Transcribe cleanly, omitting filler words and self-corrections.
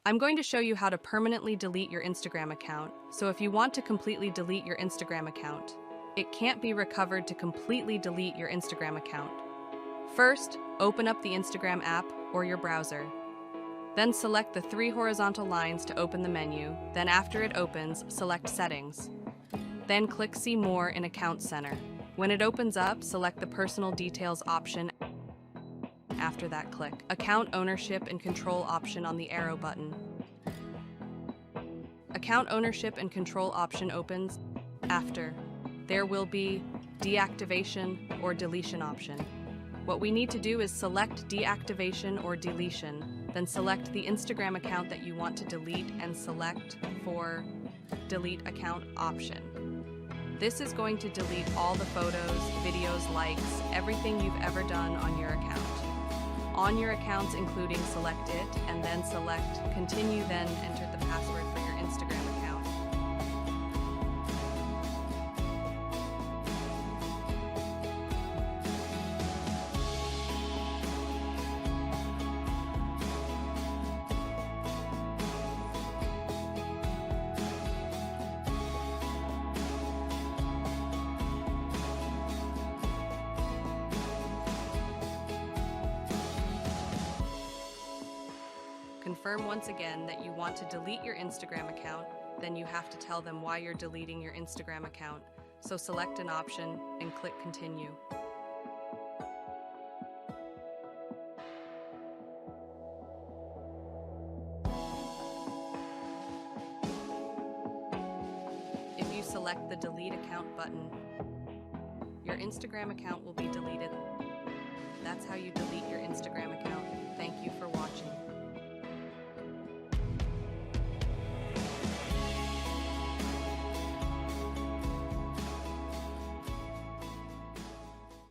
I'm going to show you how to permanently delete your Instagram account. So if you want to completely delete your Instagram account, it can't be recovered to completely delete your Instagram account. First, open up the Instagram app or your browser. Then select the 3 horizontal lines to open the menu. Then after it opens, select Settings. Then click See More in Account Center. When it opens up, select the Personal Details option. After that, click Account Ownership and Control option on the arrow button. Account Ownership and Control option opens. After, there will be Deactivation or Deletion option. What we need to do is select Deactivation or Deletion, then select the Instagram account that you want to delete and select for Delete Account option. This is going to delete all the photos, videos, likes, everything you've ever done on your account. On your accounts, including select it, and then select Continue, then enter the password for your Instagram account. Confirm once again that you want to delete your Instagram account, then you have to tell them why you're deleting your Instagram account. So select an option and click Continue. If you select the Delete Account button, your Instagram account will be deleted. That's how you delete your Instagram account. Thank you for watching.